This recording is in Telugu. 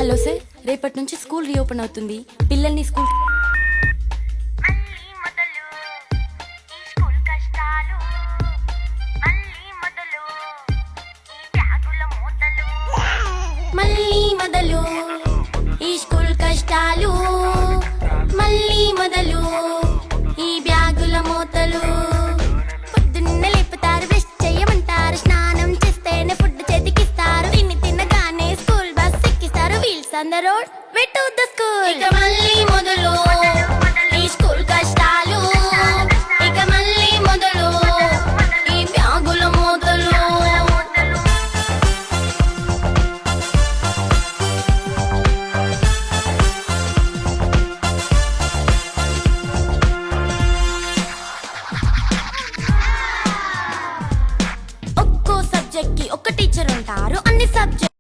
హలో సార్, రేపటి నుంచి స్కూల్ రీఓపెన్ అవుతుంది. పిల్లల్ని స్కూల్ మళ్ళీ మొదలు ఈ స్కూల్ కష్టాలు, మళ్ళీ మొదలు ఈ బ్యాగుల మూతలు. పొద్దున్న లేపుతారు, బ్రష్ చేయమంటారు, స్నానం చేస్తేనే ఫుడ్ చేతికిస్తారు, తినగానే స్కూల్ బస్ ఎక్కిస్తారు. Wheels on the road, way to the school. ఇక మళ్ళీ మొదలు